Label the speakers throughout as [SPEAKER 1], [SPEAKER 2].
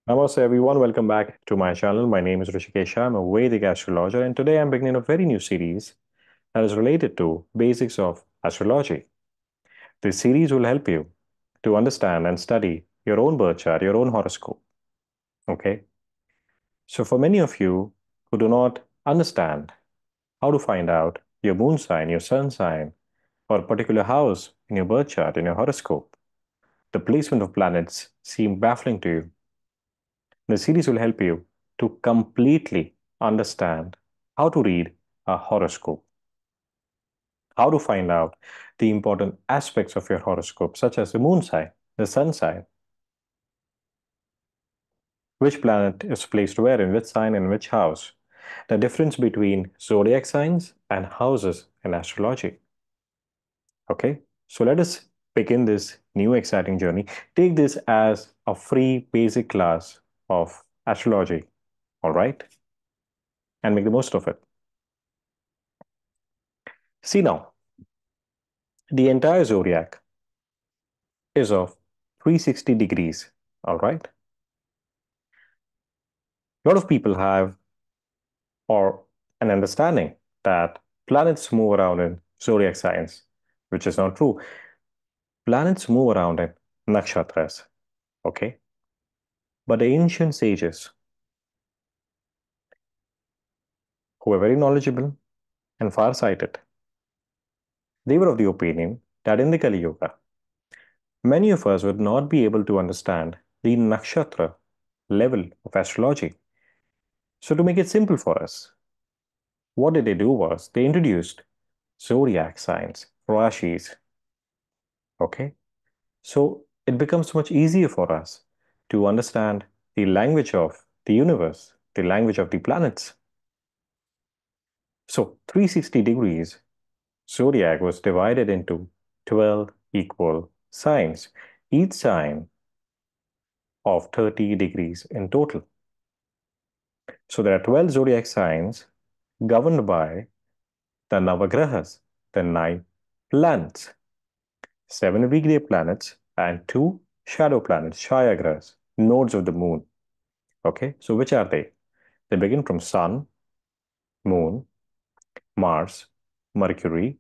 [SPEAKER 1] Namaste everyone, welcome back to my channel. My name is Rishikesha. I'm a Vedic astrologer, and today I'm beginning a very new series that is related to basics of astrology. This series will help you to understand and study your own birth chart, your own horoscope. Okay? So for many of you who do not understand how to find out your moon sign, your sun sign, or a particular house in your birth chart, in your horoscope, the placement of planets seem baffling to you. The series will help you to completely understand how to read a horoscope, how to find out the important aspects of your horoscope, such as the moon sign, the sun sign, which planet is placed where, in which sign, in which house, the difference between zodiac signs and houses in astrology. Okay, so let us begin this new exciting journey. Take this as a free basic class of astrology, all right, and make the most of it. See now, the entire zodiac is of 360 degrees. All right. A lot of people have or an understanding that planets move around in zodiac signs, which is not true. Planets move around in nakshatras. Okay. But the ancient sages, who were very knowledgeable and far-sighted, they were of the opinion that in the Kali Yuga, many of us would not be able to understand the nakshatra level of astrology. So to make it simple for us, what did they do was they introduced zodiac signs, rashis. Okay, so it becomes much easier for us to understand the language of the universe, the language of the planets. So 360 degrees zodiac was divided into 12 equal signs, each sign of 30 degrees in total. So there are 12 zodiac signs governed by the Navagrahas, the 9 planets. 7 weekday planets and 2 shadow planets, Shayagras, nodes of the moon. Okay, so which are they? They begin from Sun, Moon, Mars, Mercury,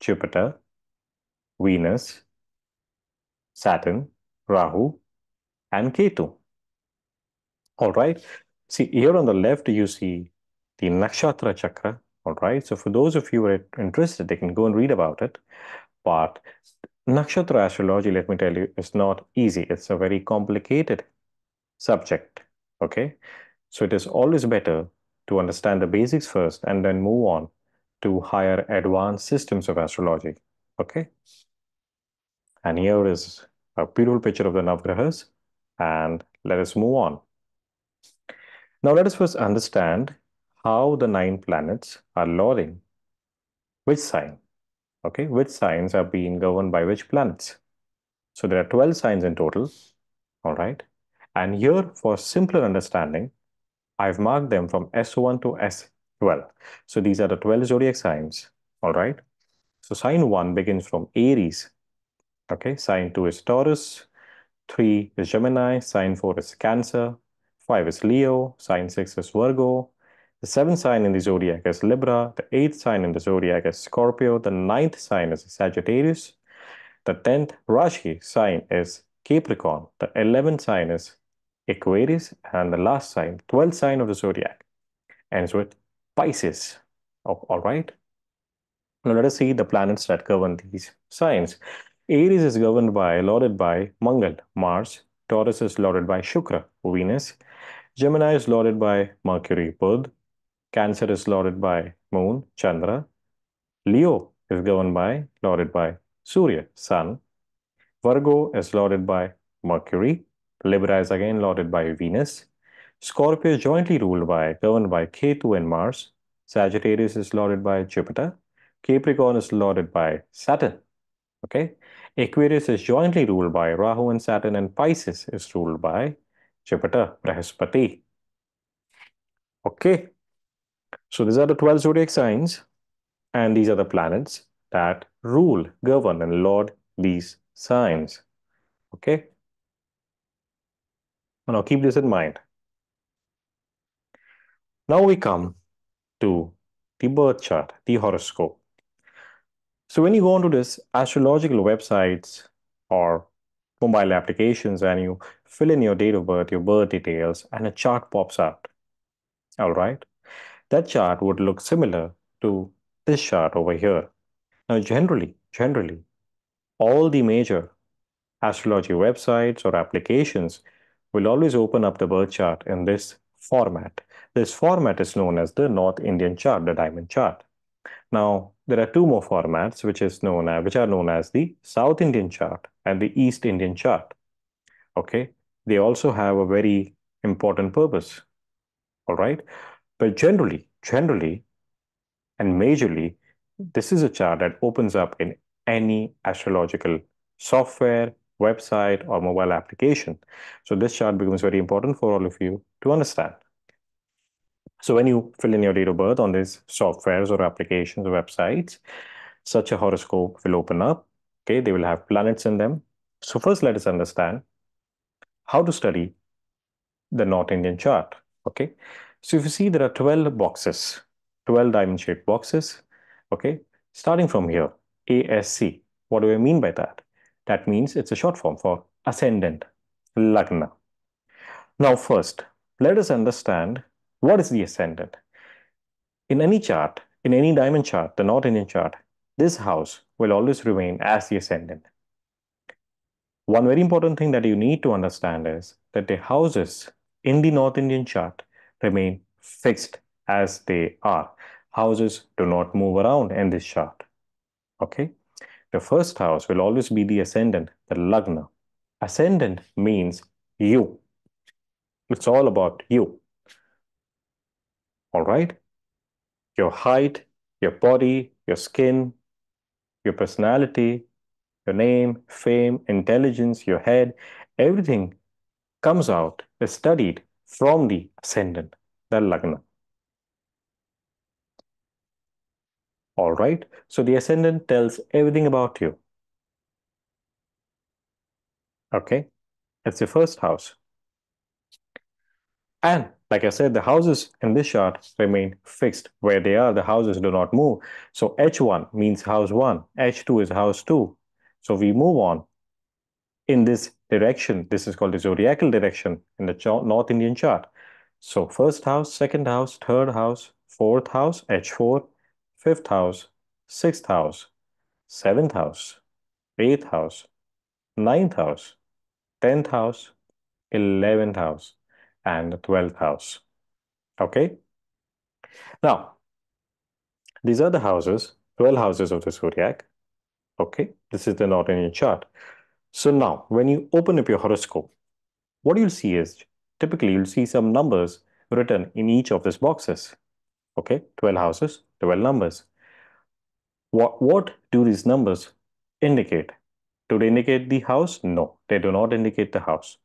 [SPEAKER 1] Jupiter, Venus, Saturn, Rahu, and Ketu. All right. See, here on the left, you see the Nakshatra Chakra. All right. So, for those of you who are interested, they can go and read about it. But Nakshatra astrology, let me tell you, is not easy. It's a very complicated subject. Okay. So it is always better to understand the basics first and then move on to higher advanced systems of astrology. Okay. And here is a beautiful picture of the Navgrahas. And let us move on. Now let us first understand how the 9 planets are lording which sign. Okay. Which signs are being governed by which planets. So there are 12 signs in total. All right. And here, for simpler understanding, I've marked them from S1 to S12. So these are the 12 zodiac signs. All right. So sign 1 begins from Aries. Okay. Sign 2 is Taurus. 3 is Gemini. Sign 4 is Cancer. 5 is Leo. Sign 6 is Virgo. The 7th sign in the zodiac is Libra. The 8th sign in the zodiac is Scorpio. The 9th sign is Sagittarius. The 10th Rashi sign is Capricorn. The 11th sign is Aquarius. And the last sign, 12th sign of the zodiac, ends with Pisces. Oh, all right. Now let us see the planets that govern these signs. Aries is governed by, lorded by Mangal, Mars. Taurus is lorded by Shukra, Venus. Gemini is lorded by Mercury, Buddha. Cancer is lorded by Moon, Chandra. Leo is governed by, lorded by Surya, Sun. Virgo is lorded by Mercury. Libra is again lorded by Venus. Scorpio is jointly ruled by, governed by Ketu and Mars. Sagittarius is lorded by Jupiter. Capricorn is lorded by Saturn. Okay. Aquarius is jointly ruled by Rahu and Saturn, and Pisces is ruled by Jupiter, Brahaspati. Okay. So these are the 12 zodiac signs, and these are the planets that rule, govern, and lord these signs. Okay. Now keep this in mind. Now we come to the birth chart, the horoscope. So when you go onto this astrological websites or mobile applications and you fill in your date of birth, your birth details, and a chart pops out. All right. That chart would look similar to this chart over here. Now, generally, all the major astrology websites or applications will always open up the birth chart in this format. This format is known as the North Indian chart, the diamond chart. Now, there are two more formats which are known as the South Indian chart and the East Indian chart. Okay, they also have a very important purpose. All right, but generally, and majorly, this is a chart that opens up in any astrological software, website, or mobile application. So this chart becomes very important for all of you to understand. So when you fill in your date of birth on these softwares or applications or websites, such a horoscope will open up. Okay, they will have planets in them. So first, let us understand how to study the North Indian chart. Okay, so if you see, there are 12 boxes, 12 diamond shaped boxes. Okay, starting from here, ASC. What do I mean by that? That means it's a short form for ascendant, Lagna. Now, first, let us understand what is the ascendant. In any chart, in any diamond chart, the North Indian chart, this house will always remain as the ascendant. One very important thing that you need to understand is that the houses in the North Indian chart remain fixed as they are. Houses do not move around in this chart. Okay? The first house will always be the ascendant, the Lagna. Ascendant means you. It's all about you. All right? Your height, your body, your skin, your personality, your name, fame, intelligence, your head, everything comes out is studied from the ascendant, the Lagna. All right. So the ascendant tells everything about you. Okay. It's the first house. And like I said, the houses in this chart remain fixed where they are. The houses do not move. So H1 means house 1. H2 is house 2. So we move on in this direction. This is called the zodiacal direction in the North Indian chart. So first house, second house, third house, fourth house, H4, fifth house, sixth house, seventh house, eighth house, ninth house, 10th house, 11th house, and the 12th house. Okay. Now, these are the houses, 12 houses of the zodiac. Okay. This is the North Indian chart. So now, when you open up your horoscope, what you'll see is typically you'll see some numbers written in each of these boxes. Okay, 12 houses, 12 numbers. What do these numbers indicate? Do they indicate the house? No, they do not indicate the house.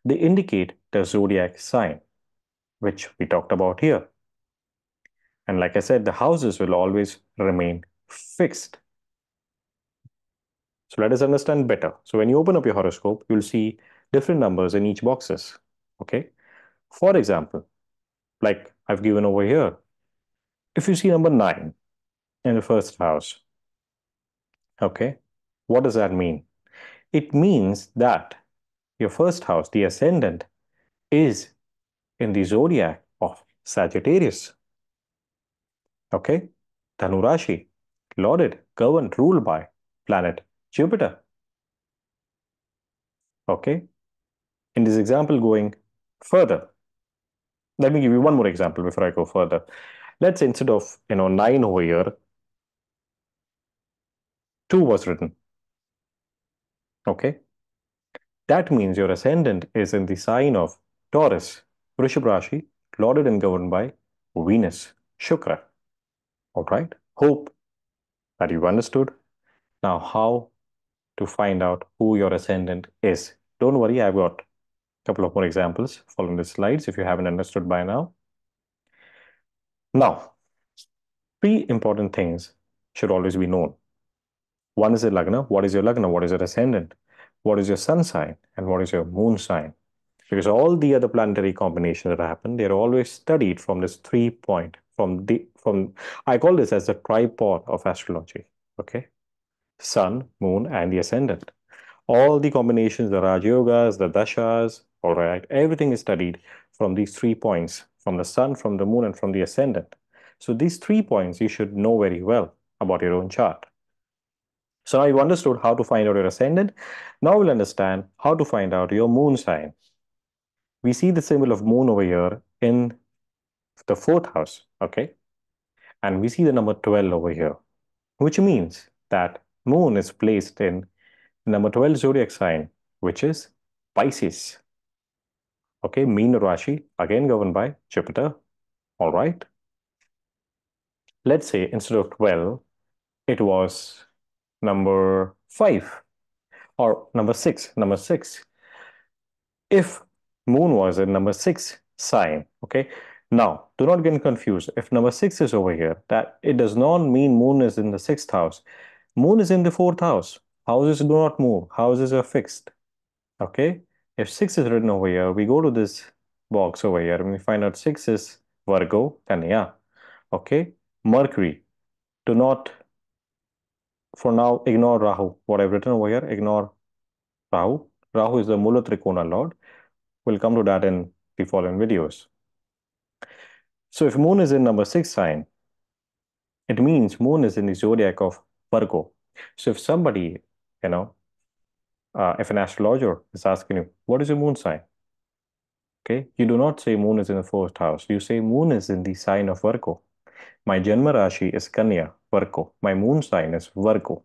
[SPEAKER 1] They indicate the zodiac sign, which we talked about here. And like I said, the houses will always remain fixed. So let us understand better. So when you open up your horoscope, you'll see different numbers in each boxes. Okay. For example, like I've given over here, if you see number 9 in the first house, okay, what does that mean? It means that your first house, the ascendant, is in the zodiac of Sagittarius. Okay, Dhanu Rashi, lauded, governed, ruled by planet Jupiter. Okay, in this example, going further, let me give you one more example before I go further. Let's say instead of 9 over here, 2 was written. Okay, that means your ascendant is in the sign of Taurus, Vrishab Rashi, lauded and governed by Venus, Shukra. All right, hope that you've understood. Now, how to find out who your ascendant is? Don't worry, I've got a couple of more examples following the slides if you haven't understood by now. Now, three important things should always be known. One is the Lagna. What is your Lagna? What is your ascendant? What is your sun sign? And what is your moon sign? because all the other planetary combinations that happen, they're always studied from this 3 point, from I call this as the tripod of astrology. Okay, sun, moon, and the ascendant. All the combinations, the Raj Yogas, the Dashas, all right, everything is studied from these 3 points, from the sun, from the moon, and from the ascendant. So these 3 points you should know very well about your own chart. So now you've understood how to find out your ascendant. Now we'll understand how to find out your moon sign. We see the symbol of moon over here in the fourth house, okay? And we see the number 12 over here, which means that moon is placed in number 12 zodiac sign, which is Pisces. Okay, Meena Rashi, again governed by Jupiter. All right. Let's say instead of 12, it was number 5 or number 6. Number 6. If moon was in number 6 sign, okay. Now, do not get confused. If number 6 is over here, that it does not mean moon is in the sixth house. Moon is in the fourth house. Houses do not move. Houses are fixed. Okay. If 6 is written over here, we go to this box over here and we find out 6 is Virgo, then yeah. Okay. Mercury. Do not, for now, ignore Rahu. What I've written over here, ignore Rahu. Rahu is the Mula Trikona Lord. We'll come to that in the following videos. So if moon is in number 6 sign, it means moon is in the zodiac of Virgo. So if somebody, you know, if an astrologer is asking you, what is your moon sign? Okay, you do not say moon is in the first house. You say moon is in the sign of Virgo. My Janma Rashi is Kanya, Virgo. My moon sign is Virgo.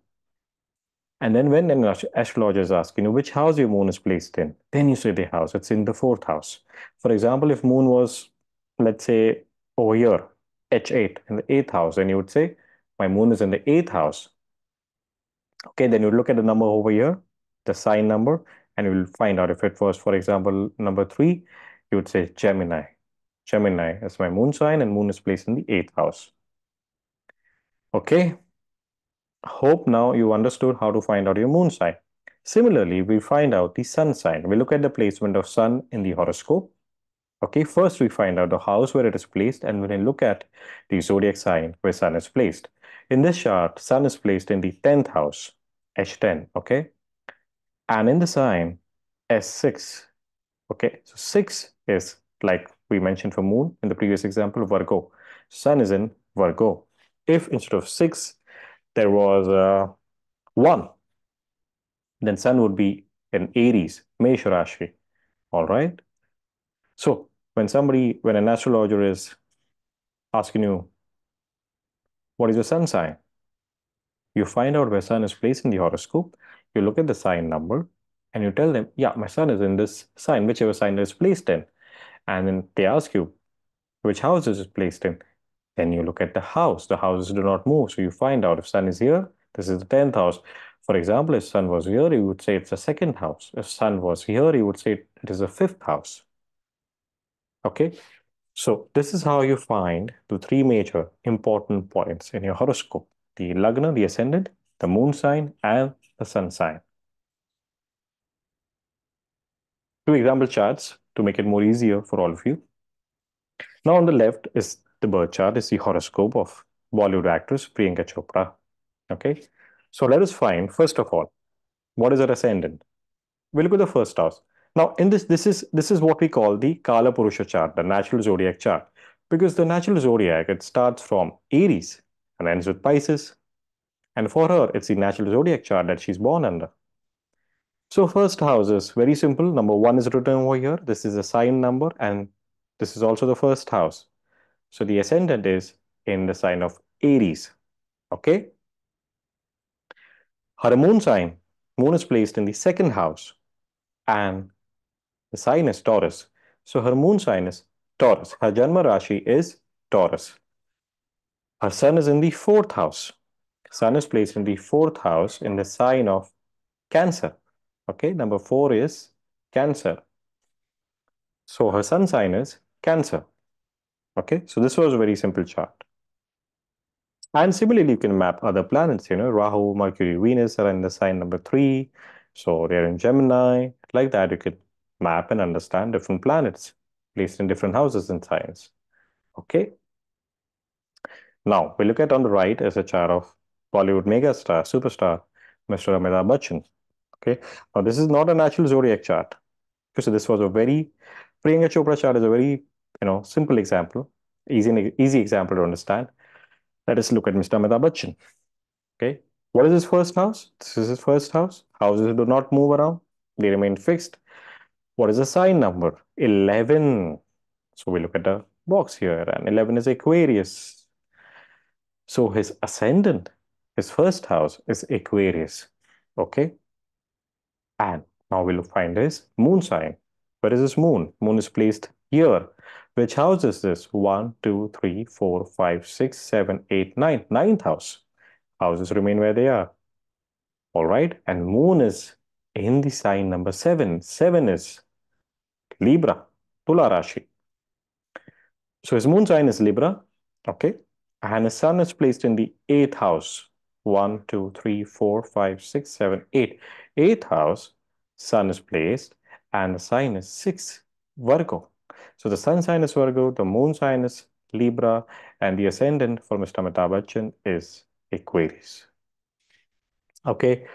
[SPEAKER 1] And then when an astrologer is asking you which house your moon is placed in, then you say the house. It's in the fourth house. For example, if moon was, let's say, over here, H8, in the eighth house, then you would say, my moon is in the eighth house. Okay, then you look at the number over here, the sign number, and you will find out if it was, for example, number 3, you would say Gemini. Gemini is my moon sign, and moon is placed in the eighth house. Okay. Hope now you understood how to find out your moon sign. Similarly, we find out the sun sign. We look at the placement of sun in the horoscope. Okay, first we find out the house where it is placed, and when we look at the zodiac sign where sun is placed. In this chart, sun is placed in the 10th house, H10, okay? And in the sign, S6, okay? So 6 is, like we mentioned for moon in the previous example, Virgo. Sun is in Virgo. If instead of 6, there was 1, then sun would be in Aries, Mesh Rashi. All right. So when an astrologer is asking you, what is your sun sign? You find out where sun is placed in the horoscope. You look at the sign number and you tell them, yeah, my sun is in this sign, whichever sign it is placed in. And then they ask you, which house is it placed in? Then you look at the house. The houses do not move. So you find out if sun is here, this is the 10th house. For example, if sun was here, you would say it's the second house. If sun was here, you would say it is the fifth house. Okay. So this is how you find the 3 major important points in your horoscope: the Lagna, the ascendant, the moon sign, and the sun sign. 2 example charts to make it more easier for all of you. Now on the left is the birth chart, is the horoscope of Bollywood actress Priyanka Chopra. Okay. So let us find, first of all, what is her ascendant? We'll look at the first house. Now, in this is what we call the Kala Purusha chart, the natural zodiac chart, because the natural zodiac, it starts from Aries and ends with Pisces, and for her, it's the natural zodiac chart that she's born under. So first house is very simple. Number 1 is written over here. This is a sign number, and this is also the first house. So the ascendant is in the sign of Aries. Okay. Her moon sign, moon is placed in the second house, and the sign is Taurus. So her moon sign is Taurus. Her Janma Rashi is Taurus. Her sun is in the fourth house. Sun is placed in the fourth house in the sign of Cancer. Okay, number 4 is Cancer. So her sun sign is Cancer. Okay, so this was a very simple chart. And similarly, you can map other planets, Rahu, Mercury, Venus are in the sign number 3. So they're in Gemini. Like that, you could map and understand different planets placed in different houses in science. Okay. Now, we look at on the right is a chart of Bollywood megastar, superstar, Mr. Amitabh Bachchan. Okay. Now, this is not a natural zodiac chart. So this was a very, Priyanka Chopra chart is a very, simple example, easy example to understand. Let us look at Mr. Amitabh Bachchan. Okay. What is his first house? This is his first house. Houses do not move around. They remain fixed. What is the sign number? 11. So we look at the box here, and 11 is Aquarius. So his ascendant, his first house is Aquarius. Okay. And now we'll find his moon sign. Where is his moon? Moon is placed here. Which house is this? 1, 2, 3, 4, 5, 6, 7, 8, 9. Ninth house. Houses remain where they are. All right. And moon is in the sign number 7. 7 is Libra, Tula Rashi. So his moon sign is Libra. Okay. And his sun is placed in the 8th house. 1, 2, 3, 4, 5, 6, 7, 8. 8th house, sun is placed, and the sign is 6, Virgo. So the sun sign is Virgo, the moon sign is Libra, and the ascendant for Mr. Amitabh Bachchan is Aquarius. Okay,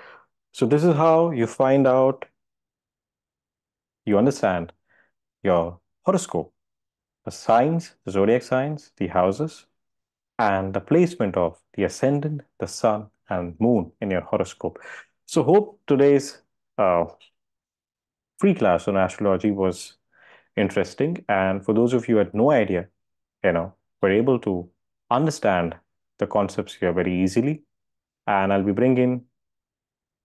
[SPEAKER 1] so this is how you find out, you understand your horoscope, the signs, the zodiac signs, the houses, and the placement of the ascendant, the sun, and moon in your horoscope. So hope today's free class on astrology was interesting. And for those of you who had no idea, were able to understand the concepts here very easily. And I'll be bringing,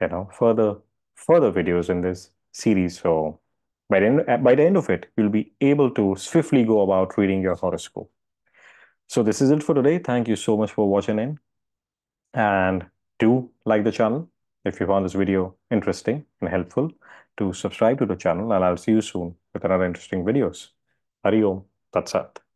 [SPEAKER 1] further videos in this series. So by the end of it, you'll be able to swiftly go about reading your horoscope. So this is it for today. Thank you so much for watching in. And do like the channel if you found this video interesting and helpful. To subscribe to the channel, and I'll see you soon with another interesting videos. Hari Om Tat Sat.